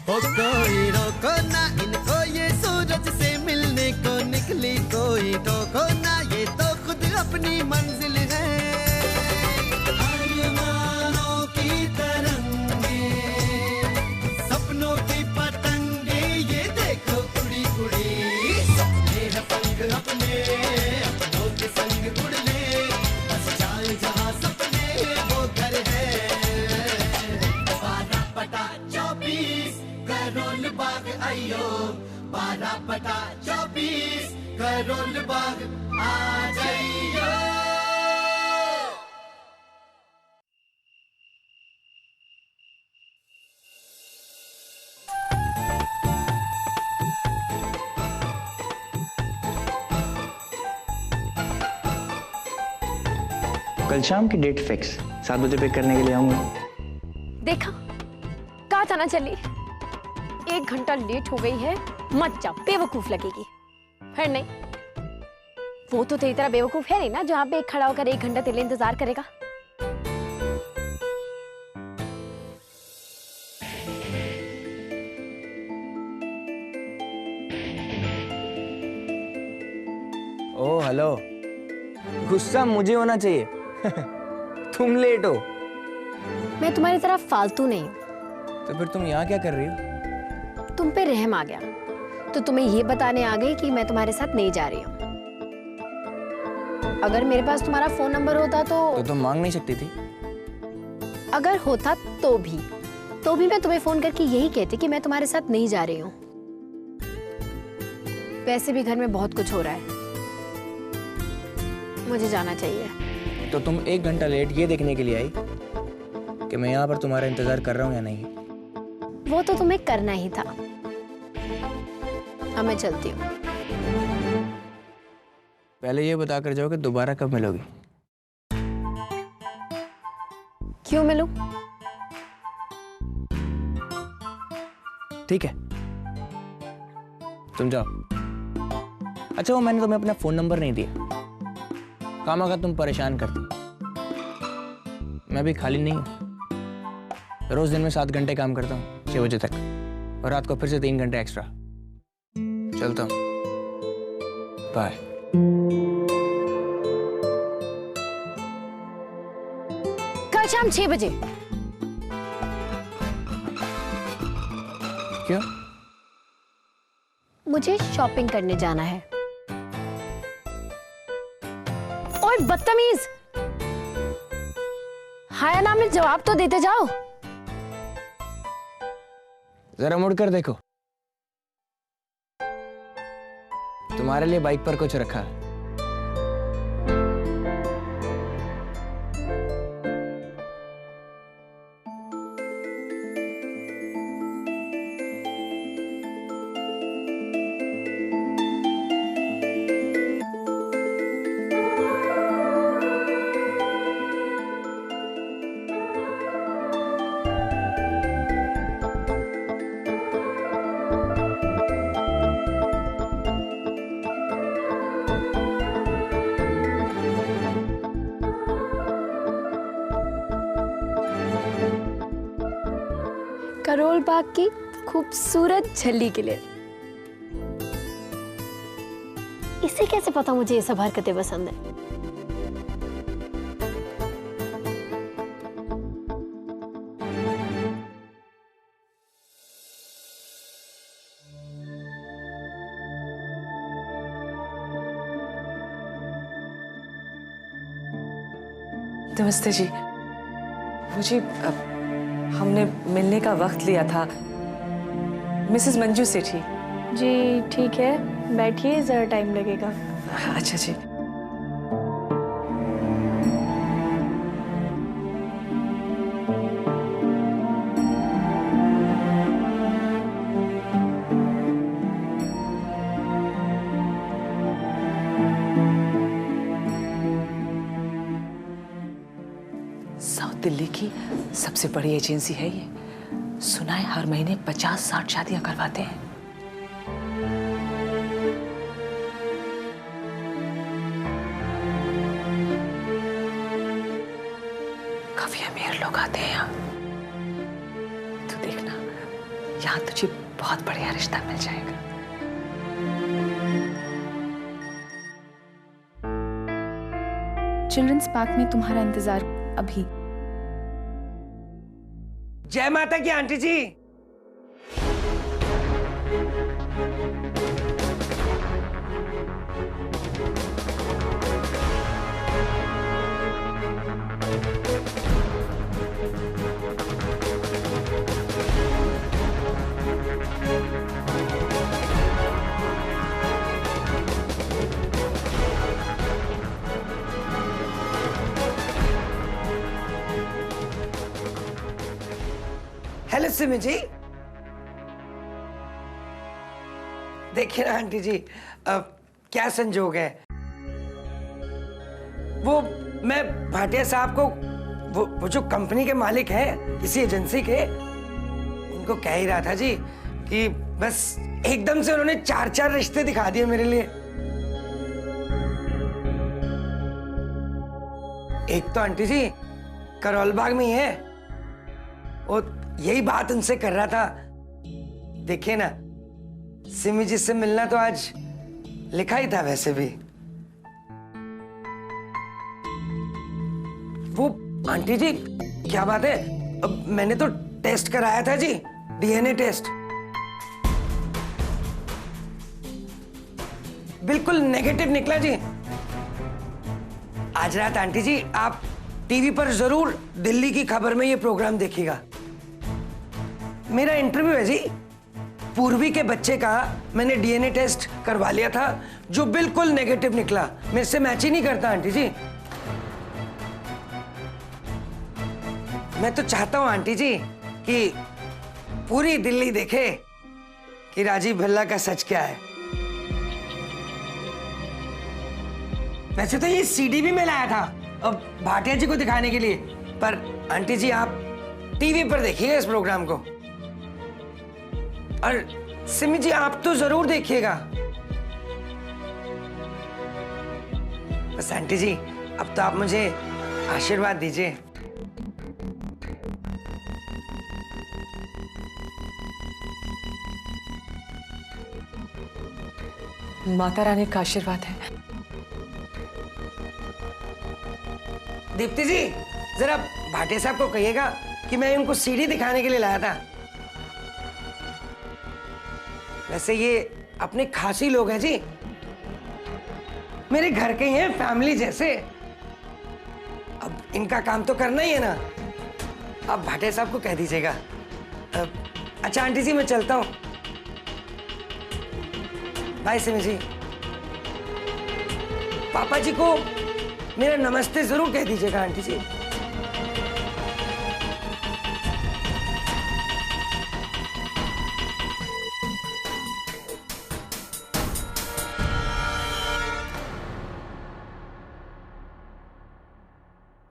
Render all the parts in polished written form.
हो कोई रोको ना इनको, ये सूरज से मिलने को निकली, कोई टोको ना, ये तो खुद अपनी मंजिल है। अरमानों की तरंगे, सपनों की पतंगे, ये देखो उड़ी उड़ी, सपने हैं पंख अपने, अपनों के संग उड़ ले, बस जाए जहां सपने वो घर है। 12/24 करोल बाग आइयो, 12/24 करोल बाग आ जाइयो। कल शाम की डेट फिक्स, 7 बजे पिक करने के लिए आऊंगा। देखा, कहा था ना चली। 1 घंटा लेट हो गई है, मत जा, बेवकूफ लगेगी। फिर नहीं, वो तो तेरी तरह बेवकूफ है नहीं ना, जहां पे खड़ा होकर 1 घंटा तेरे लिए इंतजार करेगा। ओ हेलो, गुस्सा मुझे होना चाहिए। तुम लेट हो। मैं तुम्हारी तरह फालतू नहीं हूँ। तो फिर तुम यहाँ क्या कर रही हो? तुम पे रहम आ गया, तो तुम्हें ये बताने आ गई कि मैं तुम्हारे साथ नहीं जा रही हूँ। अगर मेरे पास तुम्हारा फोन नंबर होता तो तुम मांग नहीं सकती थी? अगर होता तो भी मैं तुम्हें फोन करके यही कहती कि मैं तुम्हारे साथ नहीं जा रही हूँ। वैसे भी घर में बहुत कुछ हो रहा है, मुझे जाना चाहिए। तो तुम 1 घंटा लेट ये देखने के लिए आई कि मैं यहाँ पर तुम्हारा इंतजार कर रहा हूँ या नहीं? वो तो तुम्हें करना ही था। अब मैं चलती हूँ। पहले ये बता कर जाओ कि दोबारा कब मिलोगी? क्यों मिलूं? ठीक है, तुम जाओ। अच्छा, वो मैंने तुम्हें अपना फोन नंबर नहीं दिया, खामखा तुम परेशान करती। मैं भी खाली नहीं हूँ, रोज दिन में 7 घंटे काम करता हूँ, 6 बजे तक, और रात को फिर से 3 घंटे एक्स्ट्रा। चलता हूँ, बाय। कल शाम 6 बजे। क्यों? मुझे शॉपिंग करने जाना है। और बदतमीज, हाया ना में जवाब तो देते जाओ। जरा मुड़कर देखो, तुम्हारे लिए बाइक पर कुछ रखा है। करोल बाग की खूबसूरत झल्ली के लिए। इसे कैसे पता मुझे ये सब हरकतें पसंद है? नमस्ते जी। वो जी, हमने मिलने का वक्त लिया था। मिसेस मंजू सेठी। जी ठीक है, बैठिए, जरा टाइम लगेगा। अच्छा जी। साउथ दिल्ली की सबसे बड़ी एजेंसी है ये। सुना है हर महीने 50-60 शादियां करवाते हैं। काफी अमीर लोग आते हैं यहाँ। तो देखना, यहाँ तुझे बहुत बढ़िया रिश्ता मिल जाएगा। चिल्ड्रंस पार्क में तुम्हारा इंतजार अभी। जय माता की आंटी जी। हेलो सिमी जी। देखिए ना आंटी जी, क्या संजोग है। वो मैं भाटिया साहब को वो जो कंपनी के मालिक हैं इसी एजेंसी के, उनको कह ही रहा था जी कि बस एकदम से उन्होंने 4 रिश्ते दिखा दिए मेरे लिए। एक तो आंटी जी करोल बाग में ही है, वो यही बात उनसे कर रहा था। देखिए ना, सिमी जी से मिलना तो आज लिखा ही था वैसे भी। वो आंटी जी क्या बात है, अब मैंने तो टेस्ट कराया था जी, डीएनए टेस्ट, बिल्कुल नेगेटिव निकला जी। आज रात आंटी जी आप टीवी पर जरूर दिल्ली की खबर में ये प्रोग्राम देखिएगा। मेरा इंटरव्यू है जी, पूर्वी के बच्चे का मैंने डीएनए टेस्ट करवा लिया था जो बिल्कुल नेगेटिव निकला, मेरे से मैच ही नहीं करता आंटी जी। मैं तो चाहता हूं आंटी जी कि पूरी दिल्ली देखे कि राजीव भल्ला का सच क्या है। वैसे तो ये सीडी भी मैं लाया था अब भाटिया जी को दिखाने के लिए, पर आंटी जी आप टीवी पर देखिएगा इस प्रोग्राम को। और सिमी जी आप तो जरूर देखिएगा। बस आंटी जी अब तो आप मुझे आशीर्वाद दीजिए। माता रानी का आशीर्वाद है। दीप्ति जी जरा भाटिया साहब को कहिएगा कि मैं उनको सीडी दिखाने के लिए लाया था। वैसे ये अपने खासी लोग हैं जी, मेरे घर के ही हैं, फैमिली जैसे। अब इनका काम तो करना ही है ना। आप भाटिया साहब को कह दीजिएगा। अच्छा आंटी जी मैं चलता हूं। बाय सिमी जी। पापा जी को मेरा नमस्ते जरूर कह दीजिएगा आंटी जी।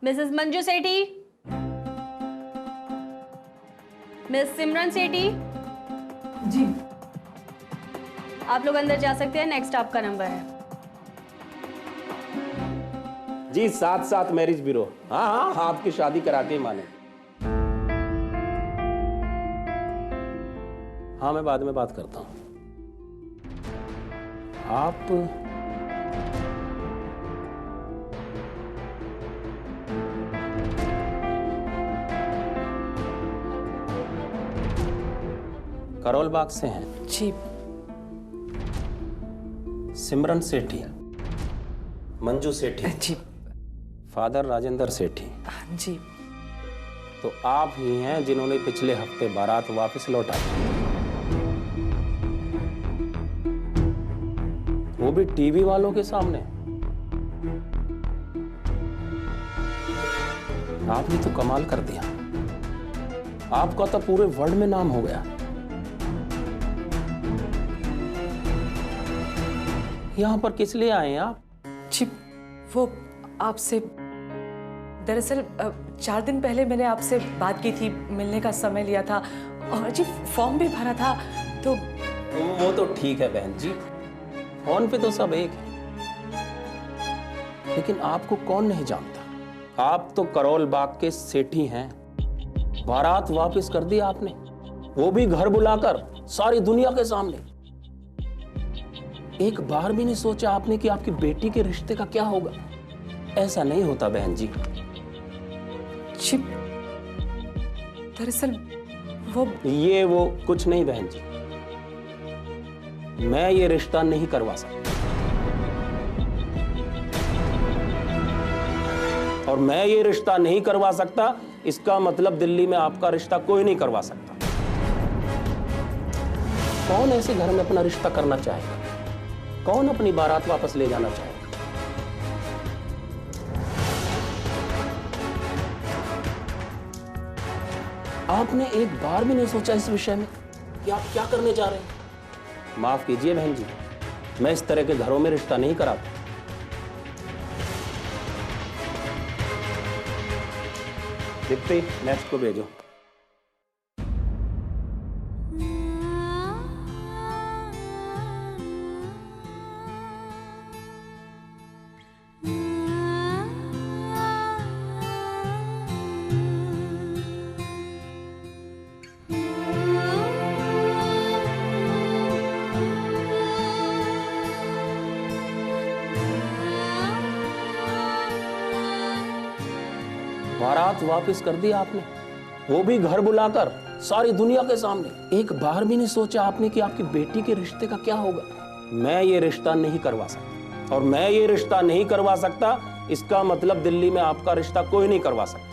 मिसेस मंजू सेठी, मिस सिमरन सेठी जी। आप लोग अंदर जा सकते हैं, नेक्स्ट आपका नंबर है। जी 7-7 मैरिज ब्यूरो। हाँ हाँ आपकी शादी करा के ही माने। हाँ मैं बाद में बात करता हूं। आप करोल बाग से हैं? जी। सिमरन सेठी, मंजू सेठी जी। फादर राजेंद्र सेठी। जी। तो आप ही हैं जिन्होंने पिछले हफ्ते बारात वापस लौटाई, वो भी टीवी वालों के सामने। आपने तो कमाल कर दिया, आपका तो पूरे वर्ल्ड में नाम हो गया। यहां पर किस लिए आए हैं आप? जी वो आपसे, दरअसल 4 दिन पहले मैंने आपसे बात की थी, मिलने का समय लिया था और जी फॉर्म भी भरा था। तो वो तो ठीक है बहन जी, फोन पे तो सब एक है, लेकिन आपको कौन नहीं जानता। आप तो करोल बाग के सेठी हैं। बारात वापस कर दी आपने, वो भी घर बुलाकर, सारी दुनिया के सामने। एक बार भी नहीं सोचा आपने कि आपकी बेटी के रिश्ते का क्या होगा? ऐसा नहीं होता बहन जी। जी, दरअसल वो कुछ नहीं बहन जी, मैं ये रिश्ता नहीं करवा सकता, और मैं ये रिश्ता नहीं करवा सकता, इसका मतलब दिल्ली में आपका रिश्ता कोई नहीं करवा सकता। कौन ऐसे घर में अपना रिश्ता करना चाहेगा? कौन अपनी बारात वापस ले जाना चाहेगा? आपने एक बार भी नहीं सोचा इस विषय में कि आप क्या करने जा रहे हैं? माफ कीजिए बहन जी, मैं इस तरह के घरों में रिश्ता नहीं कराता। दीप्ति, नेक्स्ट को भेजो। बारात वापस कर दी आपने, वो भी घर बुलाकर, सारी दुनिया के सामने। एक बार भी नहीं सोचा आपने कि आपकी बेटी के रिश्ते का क्या होगा? मैं ये रिश्ता नहीं करवा सकता, और मैं ये रिश्ता नहीं करवा सकता, इसका मतलब दिल्ली में आपका रिश्ता कोई नहीं करवा सकता।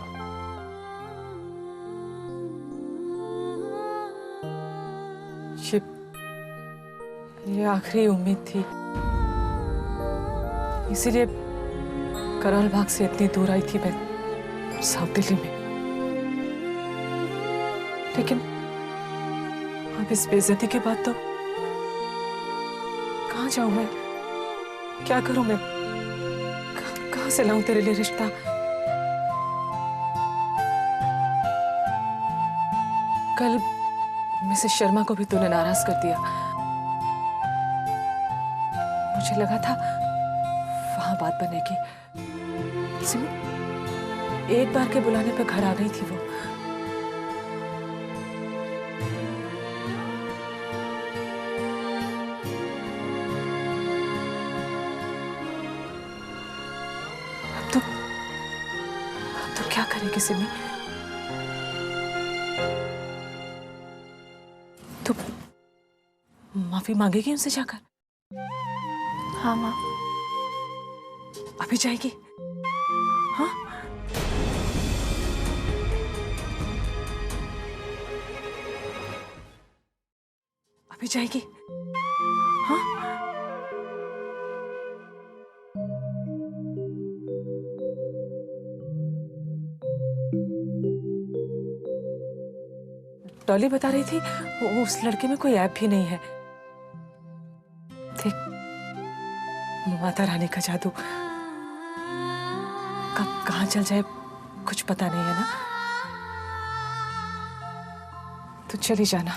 ये आखिरी उम्मीद थी, इसीलिए करौल बाग से इतनी दूर आई थी मैं साउथ दिल्ली में। लेकिन अब इस बेइज्जती के बाद तो कहाँ जाऊं मैं? क्या करूं मैं? कहाँ से लाऊं तेरे लिए रिश्ता? कल मिसेस शर्मा को भी तूने नाराज कर दिया। मुझे लगा था वहां बात बनेगी। सिमी, एक बार के बुलाने पर घर आ गई थी वो। अब तो क्या करेगी सिमी? तो माफी मांगेगी उनसे जाकर? हाँ माँ। अभी जाएगी? हाँ? अभी जाएगी? हाँ? डॉली बता रही थी वो उस लड़के में कोई ऐप भी नहीं है। देख, माता रानी का जादू कब कहाँ चल जाए कुछ पता नहीं है ना। तो चली जाना।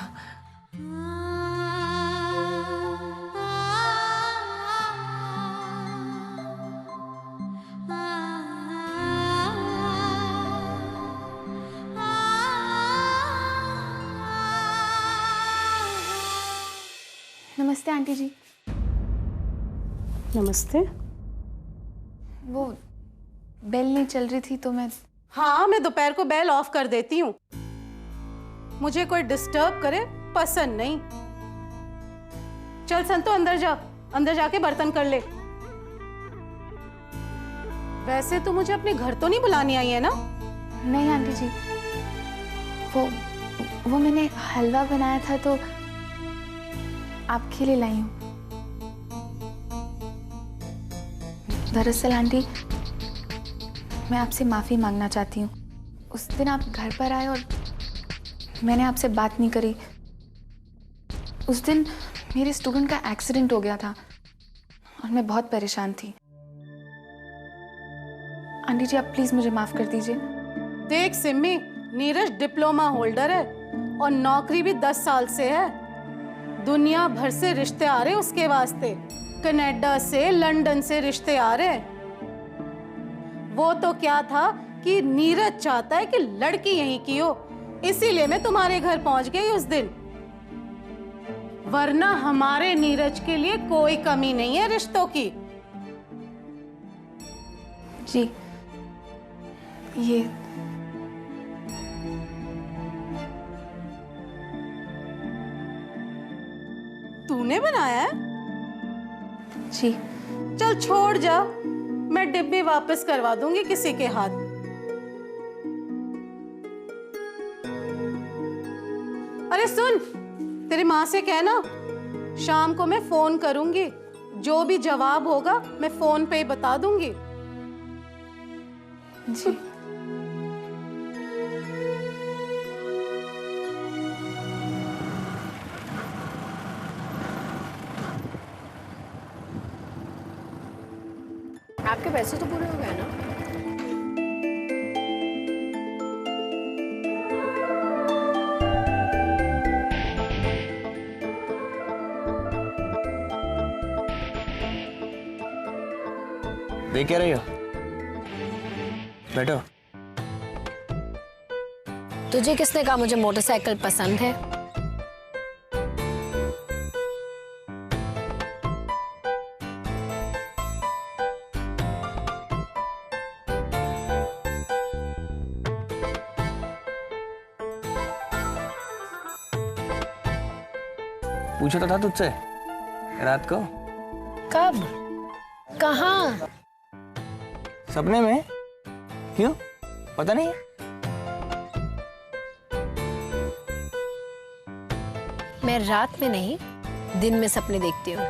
नमस्ते आंटी जी। नमस्ते। वो बेल नहीं चल रही थी तो मैं हाँ, मैं दोपहर को बेल ऑफ कर देती हूँ। मुझे कोई डिस्टर्ब करे पसंद नहीं। चल संतो, अंदर जा, अंदर जाके बर्तन कर ले। वैसे तो मुझे अपने घर तो नहीं बुलाने आई है ना? नहीं आंटी जी, वो मैंने हलवा बनाया था तो आपके लिए लाई हूँ। दरअसल आंटी, मैं आपसे माफ़ी मांगना चाहती हूँ। उस दिन आप घर पर आए और मैंने आपसे बात नहीं करी। उस दिन मेरे स्टूडेंट का एक्सीडेंट हो गया था और मैं बहुत परेशान थी। आंटी जी, आप प्लीज़ मुझे माफ़ कर दीजिए। देख सिम्मी, नीरज डिप्लोमा होल्डर है और नौकरी भी 10 साल से है। दुनिया भर से रिश्ते आ रहे उसके वास्ते, कनाडा से, लंदन से रिश्ते आ रहे। वो तो क्या था कि नीरज चाहता है कि लड़की यहीं की हो, इसीलिए मैं तुम्हारे घर पहुंच गई उस दिन, वरना हमारे नीरज के लिए कोई कमी नहीं है रिश्तों की। जी, ये तूने बनाया है? जी। चल छोड़ जा, मैं डिब्बी वापस करवा दूंगी किसी के हाथ। अरे सुन, तेरी माँ से कहना शाम को मैं फोन करूंगी, जो भी जवाब होगा मैं फोन पे ही बता दूंगी। जी। आपके पैसे तो पूरे हो गए ना? देख क्या रही हो? बैठो। तुझे किसने कहा मुझे मोटरसाइकिल पसंद है? पूछा तो था तुझसे रात को। कब? कहाँ? सपने में। क्यों, पता नहीं? मैं रात में नहीं, दिन में सपने देखती हूँ।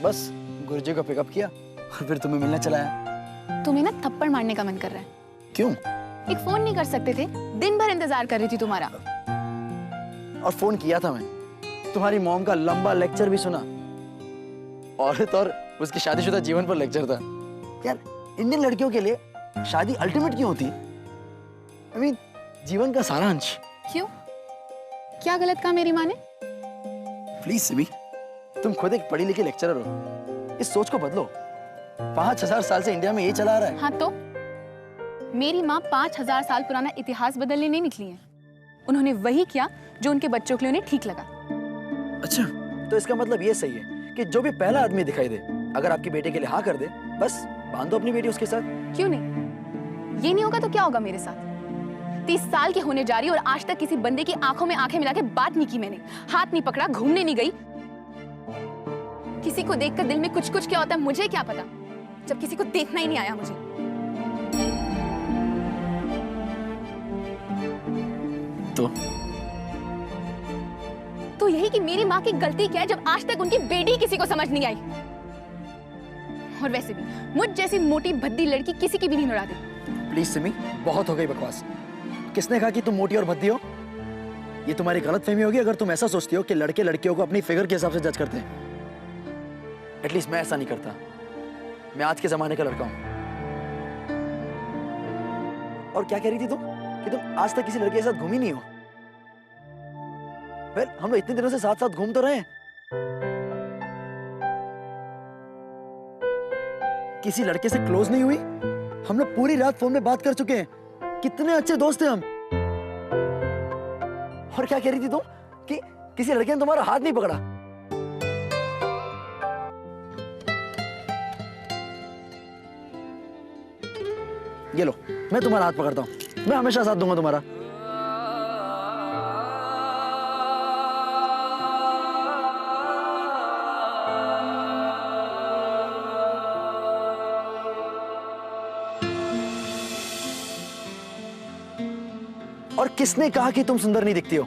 बस गुरुजी को पिकअप किया और फिर तुम्हें मिलने चला आया। तुम्हें ना थप्पड़ मारने का मन कर रहा है। क्यों? एक फोन नहीं कर सकते थे? दिन भर इंतजार कर रही थी तुम्हारा। और फोन किया था मैं, तुम्हारी मॉम का लंबा लेक्चर भी सुना, औरत और उसके शादीशुदा जीवन पर लेक्चर था। यार, इंडियन लड़कियों के लिए शादी अल्टीमेट क्यों होती? I mean, जीवन का सारांश। क्यों? क्या गलत कहा मेरी माँ ने? प्लीज सिमी, तुम खुद एक पढ़ी लिखी लेक्चरर हो, इस सोच को बदलो। 5000 साल से इंडिया में यही चला आ रहा है। हाँ तो मेरी माँ 5000 साल पुराना इतिहास बदलने नहीं निकली है। उन्होंने वही किया जो उनके बच्चों के लिए उन्हें ठीक लगा। अच्छा, तो इसका मतलब ये सही है कि जो भी पहला आदमी दिखाई दे, अगर आपकी बेटे के लिए हाँ कर दे, बस बांध दो अपनी बेटी उसके साथ। क्यों नहीं? ये नहीं होगा तो क्या होगा मेरे साथ? 30 साल की होने जा रही और आज तक किसी बंदे की आंखों में आंखें मिला के बात नहीं की मैंने, हाथ नहीं पकड़ा, घूमने नहीं गई। किसी को देखकर दिल में कुछ कुछ क्या होता है मुझे क्या पता, जब किसी को देखना ही नहीं आया मुझे। तो यही कि मेरी माँ की गलती क्या है जब आज तक उनकी बेटी किसी को समझ नहीं आई। और वैसे भी मुझ जैसी मोटी भद्दी लड़की किसी की भी नहीं उड़ा दी। प्लीज सिमी, बहुत हो गई बकवास। किसने कहा कि तुम मोटी और भद्दी हो? ये तुम्हारी गलतफहमी होगी अगर तुम ऐसा सोचती हो कि लड़के लड़कियों को अपनी फिगर के हिसाब से जज करते हैं। एटलीस्ट मैं ऐसा नहीं करता। मैं आज के जमाने का लड़का हूं। और क्या कह रही थी तुम कि तुम आज तक किसी लड़के के साथ घूमी नहीं हो? वेल, हम लोग इतने दिनों से साथ साथ घूम तो रहे हैं। किसी लड़के से क्लोज नहीं हुई? हम लोग पूरी रात फोन में बात कर चुके हैं, कितने अच्छे दोस्त हैं हम। और क्या कह रही थी तुम कि किसी लड़के ने तुम्हारा हाथ नहीं पकड़ा? ये लो, मैं तुम्हारा हाथ पकड़ता हूं, मैं हमेशा साथ दूंगा तुम्हारा। और किसने कहा कि तुम सुंदर नहीं दिखती हो?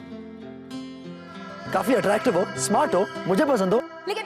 काफी अट्रैक्टिव हो, स्मार्ट हो, मुझे पसंद हो। लेकिन